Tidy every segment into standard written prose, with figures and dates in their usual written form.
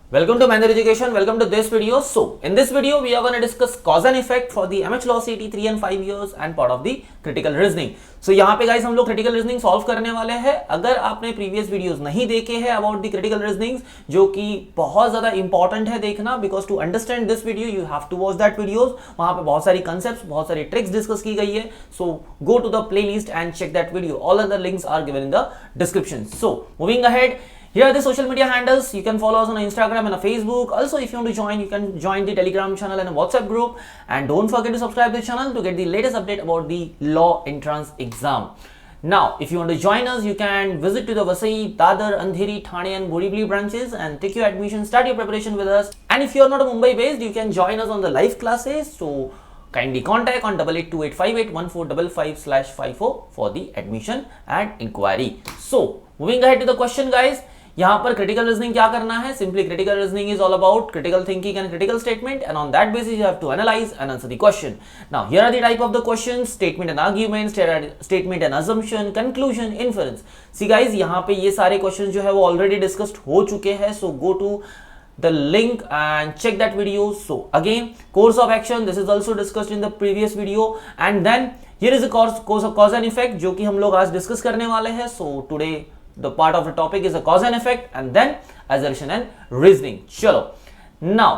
Welcome to Mandir Education. Welcome to this video. So, in this video, we are going to discuss cause and effect for the MH Law CET 3 and 5 years and part of the critical reasoning. So, यहाँ पे guys हम लोग critical reasoning solve करने वाले हैं. अगर आपने previous videos नहीं देखे हैं about the critical reasonings, जो कि बहुत ज़्यादा important है देखना, because to understand this video you have to watch that videos. वहाँ पे बहुत सारी concepts, बहुत सारी tricks discuss की गई है. So, go to the playlist and check that video. All other links are given in the description. So, moving ahead. Here are the social media handles. You can follow us on Instagram and on Facebook. Also, if you want to join, you can join the Telegram channel and a WhatsApp group. And don't forget to subscribe to the channel to get the latest update about the law entrance exam. Now, if you want to join us, you can visit to the Vasai, Dadar, Andheri, Thane and Borivali branches and take your admission, start your preparation with us. And if you are not a Mumbai based, you can join us on the live classes. So, kindly contact on 8828581455/54 for the admission and inquiry. So, moving ahead to the question, guys. यहाँ पर critical reasoning क्या करना है? Simply critical reasoning is all about critical thinking and critical statement and on that basis you have to analyse and answer the question. Now here are the type of the questions: statement and argument, statement and assumption, conclusion, inference. See guys, यहाँ पे ये सारे question जो है वो already discussed हो चुके हैं. So go to the link and check that video. So again, course of action, this is also discussed in the previous video. And then here is the course of cause and effect जो कि हम लोग आज discuss करने वाले हैं. So today the part of the topic is a cause and effect and then assertion and reasoning. चलो, now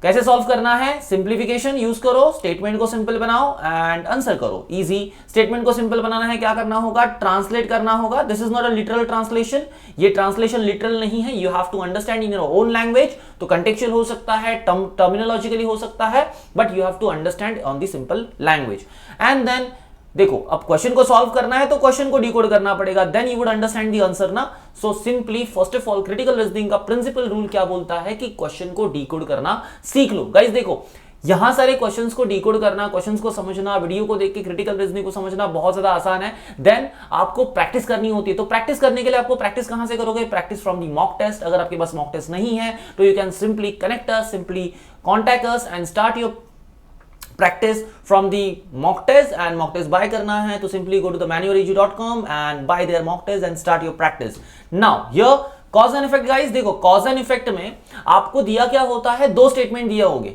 कैसे सॉल्व करना है? सिंप्लीफिकेशन यूज करो, स्टेटमेंट को सिंपल बनाओ एंड आंसर करो. इजी. स्टेटमेंट को सिंपल बनाना है, क्या करना होगा? ट्रांसलेट करना होगा. This is not a literal translation. ये ट्रांसलेशन लिटरल नहीं है. You have to understand in your own language. तो कंटेक्चुअल हो सकता है, टर्मिनोलॉजिकली हो सकता है, but you have to understand on the simple language. And then देखो, अब क्वेश्चन को सॉल्व करना है तो क्वेश्चन को डिकोड करना पड़ेगा. Then you would understand the answer ना. So simply first of all critical reasoning का प्रिंसिपल रूल क्या बोलता है कि क्वेश्चन को डिकोड करना सीख लो. गाइस देखो, यहां सारे क्वेश्चंस को डिकोड करना, क्वेश्चंस को समझना, वीडियो को देख के क्रिटिकल रीजनिंग को समझना बहुत ज्यादा आसान है. देन आपको प्रैक्टिस करनी होती है. तो प्रैक्टिस करने के लिए आपको प्रैक्टिस कहां से करोगे? Practice from the mock test. अगर आपके पास मॉक टेस्ट नहीं है तो you can simply connect us, simply contact us and start your practice from the mock test. And mock test buy करना है तो simply go to the manualreview.com and buy their mock test and start your practice. Now here cause and effect, guys देखो, cause and effect में आपको दिया क्या होता है? दो स्टेटमेंट दिया होंगे.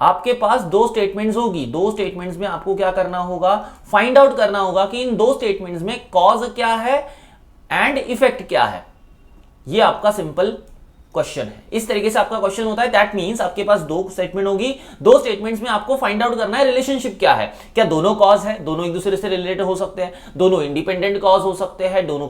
आपके पास दो स्टेटमेंट्स होगी. दो स्टेटमेंट्स में आपको क्या करना होगा? फाइंड आउट करना होगा कि इन दो स्टेटमेंट्स में कॉज क्या है एंड इफेक्ट क्या है. ये आपका सिंपल क्वेश्चन है. इस तरीके से आपका क्वेश्चन होता है. दैट मींस आपके पास दो स्टेटमेंट होगी. दो स्टेटमेंट्स में आपको फाइंड आउट करना है रिलेशनशिप क्या है. क्या दोनों कॉज है? दोनों एक दूसरे से रिलेटेड हो सकते हैं, दोनों इंडिपेंडेंट कॉज हो सकते हैं, दोनों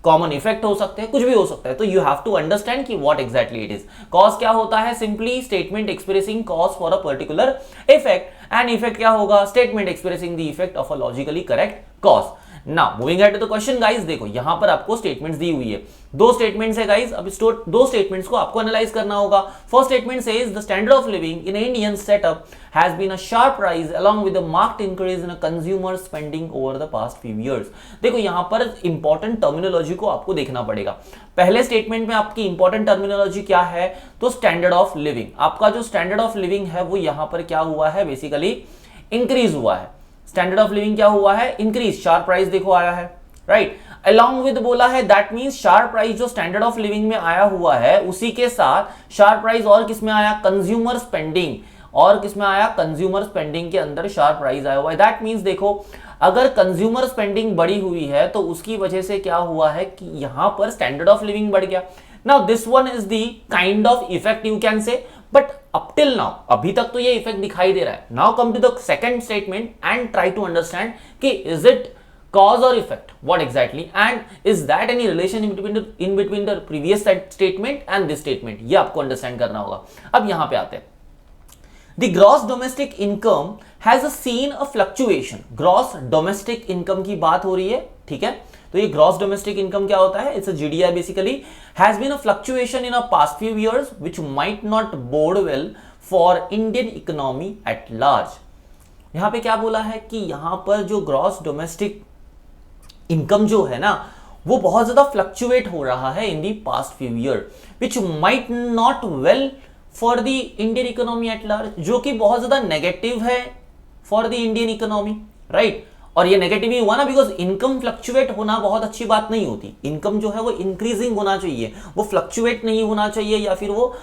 कॉमन इफेक्ट हो सकते हैं, कुछ भी हो सकता है. तो यू हैव टू अंडरस्टैंड कि what exactly it is. Cause क्या होता है? Simply statement expressing cause for a particular effect. And effect क्या होगा? Statement expressing the effect of a logically correct cause. Now moving ahead to the question, guys देखो, यहां पर आपको statements दी हुई है. दो स्टेटमेंट्स है गाइस. अब दो स्टेटमेंट्स को आपको एनालाइज करना होगा. First statement says the standard of living in Indian setup has been a sharp rise along with a marked increase in consumer spending over the past few years. देखो, यहां पर important terminology को आपको देखना पड़ेगा. पहले स्टेटमेंट में आपकी इंपॉर्टेंट टर्मिनोलॉजी क्या है? तो स्टैंडर्ड ऑफ लिविंग. आपका जो स्टैंडर्ड ऑफ लिविंग है वो यहां पर क्या हुआ है? बेसिकली इंक्रीज हुआ है. स्टैंडर्ड ऑफ लिविंग क्या हुआ है? इंक्रीज. शार्प प्राइस देखो आया है, राइट. अलोंग विद बोला है, दैट मींस शार्प प्राइस जो स्टैंडर्ड ऑफ लिविंग में आया हुआ है उसी के साथ शार्प प्राइस और किसमें आया? Consumer spending. और किसमें आया? कंज्यूमर स्पेंडिंग के अंदर शार्प प्राइस आया हुआ है. दैट मींस देखो, अगर कंज्यूमर स्पेंडिंग बढ़ी हुई है तो उसकी वजह से क्या हुआ है कि यहां पर स्टैंडर्ड ऑफ लिविंग बढ़ गया. Now this one is the kind of effect you can say, but up till now अभी तक तो ये इफेक्ट दिखाई दे रहा है. Now come to the second statement and try to understand कि is it cause or effect, what exactly, and is that any relation in between the previous statement and this statement. ये आपको understand करना होगा. अब यहां पे आते हैं. The gross domestic income has seen a fluctuation. gross domestic income की बात हो रही है, ठीक है. तो ये gross domestic income क्या होता है? It's a GDI basically. Has been a fluctuation in a past few years which might not bode well for Indian economy at large. यहां पे क्या बोला है कि यहां पर जो gross domestic इनकम जो है ना वो बहुत ज्यादा फ्लक्चुएट हो रहा है in the past few year, which might not well for the Indian economy at large, जो कि बहुत ज्यादा नेगेटिव है for the Indian economy, right. और ये नेगेटिव ही हुआ ना, बिकॉज इनकम फ्लक्चुएट होना बहुत अच्छी बात नहीं होती। इनकम जो है वो इंक्रीजिंग होना चाहिए, वो फ्लक्चुएट नहीं होना चाहिए, या फिर वो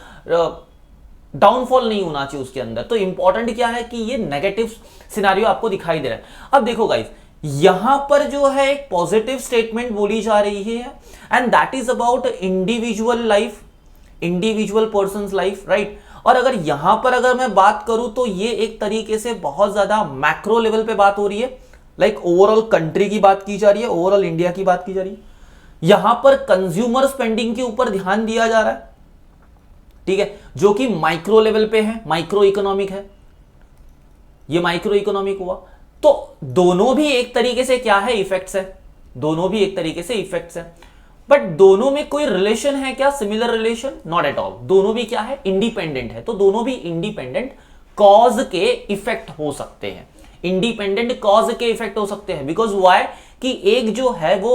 डाउनफॉल नहीं होना चाहिए उसके अंदर। तो इंपॉर्टेंट क्या है कि ये नेगेटिव सिनेरियो आपको दिखाई दे रहा है। अब देखो गाइस, यहां पर जो है एक पॉजिटिव स्टेटमेंट बोली जा रही है, and that is about individual life, individual person life, right. और अगर यहां पर अगर मैं बात करूं तो ये एक तरीके से बहुत ज्यादा मैक्रो लेवल पे बात हो रही है, लाइक ओवरऑल कंट्री की बात की जा रही है, ओवरऑल इंडिया की बात की जा रही है। यहां पर कंज्यूमर स्पेंडिंग के ऊपर ध्यान दिया जा रहा है, ठीक है, जो कि माइक्रो लेवल पे है, माइक्रो इकोनॉमिक है, ये माइक्रो इकोनॉमिक हुआ। तो दोनों भी एक तरीके से क्या है, इफेक्ट्स है, दोनों भी एक तरीके से इफेक्ट्स है। बट दोनों में कोई रिलेशन है क्या, similar relation? Not at all. दोनों भी क्या है, इंडिपेंडेंट है। तो दोनों भी इंडिपेंडेंट कॉज के इफेक्ट हो सकते हैं, इंडिपेंडेंट कॉज के इफेक्ट हो सकते हैं। बिकॉज वाई कि एक जो है वो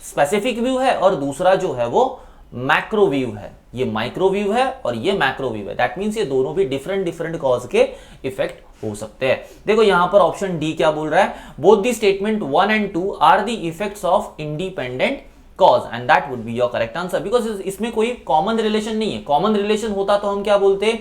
स्पेसिफिक व्यू है और दूसरा जो है वो मैक्रो व्यू है। ये माइक्रो व्यू है और ये मैक्रो व्यू है। दैट मींस ये दोनों भी डिफरेंट डिफरेंट कॉज के इफेक्ट हो सकते हैं। देखो यहां पर ऑप्शन डी क्या बोल रहा है, both the statement 1 and 2 are the effects of independent cause, and that would be your correct answer. Because इसमें कोई कॉमन रिलेशन नहीं है। कॉमन रिलेशन होता तो हम क्या बोलते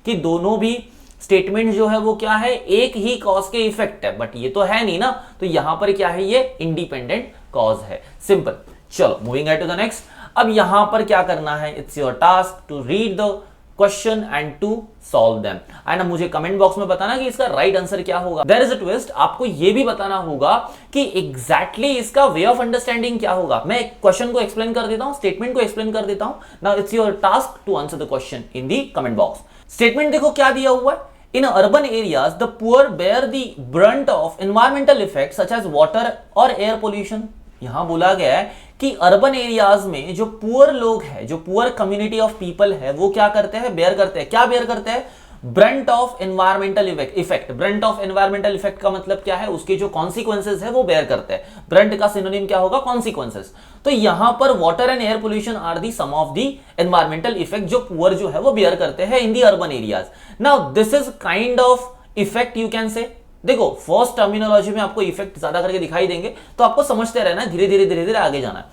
कि दोनों भी स्टेटमेंट जो है वो क्या है, एक ही कॉज के इफेक्ट है, बट ये तो है नहीं ना। तो यहां पर क्या है, ये इंडिपेंडेंट कॉज है, सिंपल। चलो मूविंग टू द नेक्स्ट। अब यहां पर क्या करना है, it's your task to read the question and to solve them. And मुझे कमेंट बॉक्स में बताना कि इसका राइट आंसर क्या होगा। देयर इज अ ट्विस्ट, आपको यह भी बताना होगा कि एग्जैक्टली इसका वे ऑफ अंडरस्टैंडिंग क्या होगा। मैं क्वेश्चन को एक्सप्लेन कर देता हूं, स्टेटमेंट को एक्सप्लेन कर देता हूं। Now it's your task to answer the question in the comment box. Statement देखो क्या दिया हुआ है, in urban areas the poor bear the brunt of environmental effect such as water और एयर पोल्यूशन। यहां बोला गया है कि अर्बन एरियाज में जो पुअर लोग हैं, जो पुअर कम्युनिटी ऑफ पीपल है, वो क्या करते हैं, बेयर करते हैं। क्या बेयर करते हैं, Brunt of environmental effect. Brunt of environmental effect का मतलब क्या है, उसके जो कॉन्सिक्वेंसेज है वो बेयर करते हैं। ब्रंट का सिनोनिम क्या होगा, कॉन्सिक्वेंसेज। तो यहां पर water and air pollution are the some of the environmental effect जो पुअर जो है वो बेयर करते हैं in the urban areas. Now this is kind of effect you can say. देखो फर्स्ट टर्मिनोलॉजी में आपको इफेक्ट ज्यादा करके दिखाई देंगे, तो आपको समझते रहना है, धीरे धीरे धीरे धीरे आगे जाना है।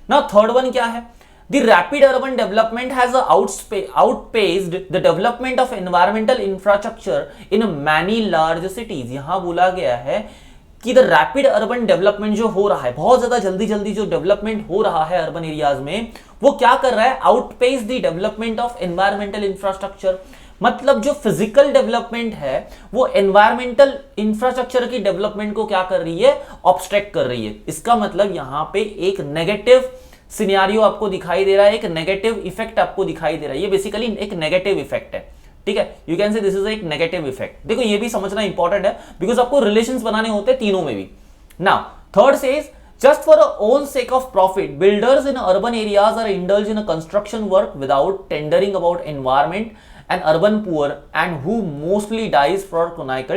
नाउ थर्ड वन क्या है, the rapid urban development has outpaced the development of environmental infrastructure in many large cities. यहां बोला गया है कि द रैपिड अर्बन डेवलपमेंट जो हो रहा है, बहुत ज्यादा जल्दी जल्दी जो डेवलपमेंट हो रहा है अर्बन एरियाज में, वो क्या कर रहा है, outpace the development of environmental infrastructure. मतलब जो फिजिकल डेवलपमेंट है वो एनवायरमेंटल इंफ्रास्ट्रक्चर की डेवलपमेंट को क्या कर रही है, ऑब्स्ट्रैक्ट कर रही है। इसका मतलब यहां पे एक नेगेटिव सिनेरियो आपको दिखाई दे रहा है, एक नेगेटिव इफेक्ट आपको दिखाई दे रहा है। ये बेसिकली एक नेगेटिव इफेक्ट है, ठीक है, यू कैन से दिस इज एक नेगेटिव इफेक्ट। देखो ये भी समझना इंपॉर्टेंट है, बिकॉज आपको रिलेशंस बनाने होते हैं तीनों में भी। Now third says, just for own sake of profit, builders in urban areas are indulged in a construction work without tendering about environment and urban poor and who mostly dies for chronic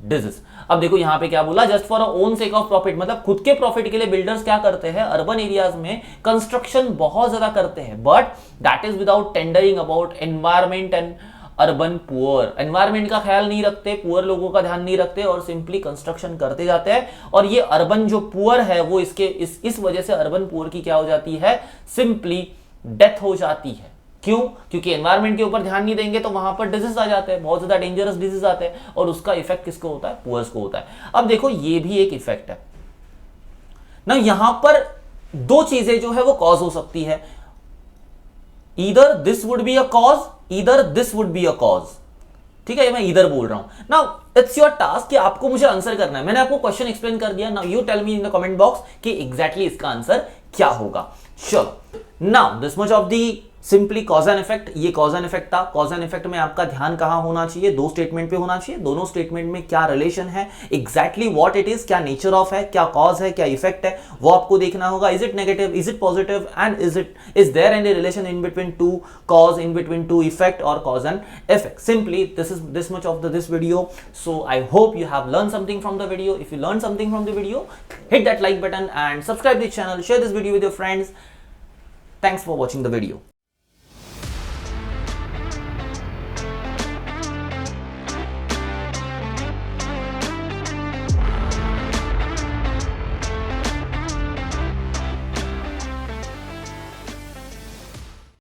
disease। अब देखो यहां पे क्या बोला, just for own sake of profit, मतलब खुद के profit के लिए बिल्डर्स क्या करते हैं, अर्बन एरियाज में कंस्ट्रक्शन बहुत ज्यादा करते हैं, but that is without tendering about environment and urban poor. Environment का ख्याल नहीं रखते, पुअर लोगों का ध्यान नहीं रखते और सिंपली कंस्ट्रक्शन करते जाते हैं। और ये अर्बन जो पुअर है वो इस वजह से अर्बन पुअर की क्या हो जाती है, सिंपली डेथ हो जाती है। क्यों? क्योंकि एनवायरमेंट के ऊपर ध्यान नहीं देंगे तो वहां पर डिजीज आ जाते हैं, बहुत ज्यादा डेंजरस डिजीज आते हैं और उसका इफेक्ट किसको होता है, पुअर्स को होता है। अब देखो ये भी एक इफेक्ट है ना। यहां पर दो चीजें जो है वो कॉज हो सकती है, either this would be a cause, either this would be a cause. ठीक है, मैं इधर बोल रहा हूं। नाउ इट्स योर टास्क कि आपको मुझे आंसर करना है। मैंने आपको क्वेश्चन एक्सप्लेन कर दिया, now you tell me in the comment box कि एग्जैक्टली इसका आंसर क्या होगा। चलो, now this much of the simply cause and effect. ये कॉज एंड इफेक्ट था। कॉज एंड इफेक्ट में आपका ध्यान कहां होना चाहिए, दो स्टेटमेंट पे होना चाहिए। दोनों स्टेटमेंट में क्या रिलेशन है, एग्जैक्टली व्हाट इट इज, क्या नेचर ऑफ है, क्या कॉज है, क्या इफेक्ट है, वो आपको देखना होगा। Is it negative, is it positive, and is there any relation in between two cause, in between two effect और cause and effect. Simply this is this much of this video. So I hope you have learned something from the video. If you learned something from the video, hit that like button and subscribe the channel, share this video with your friends. Thanks for watching the video.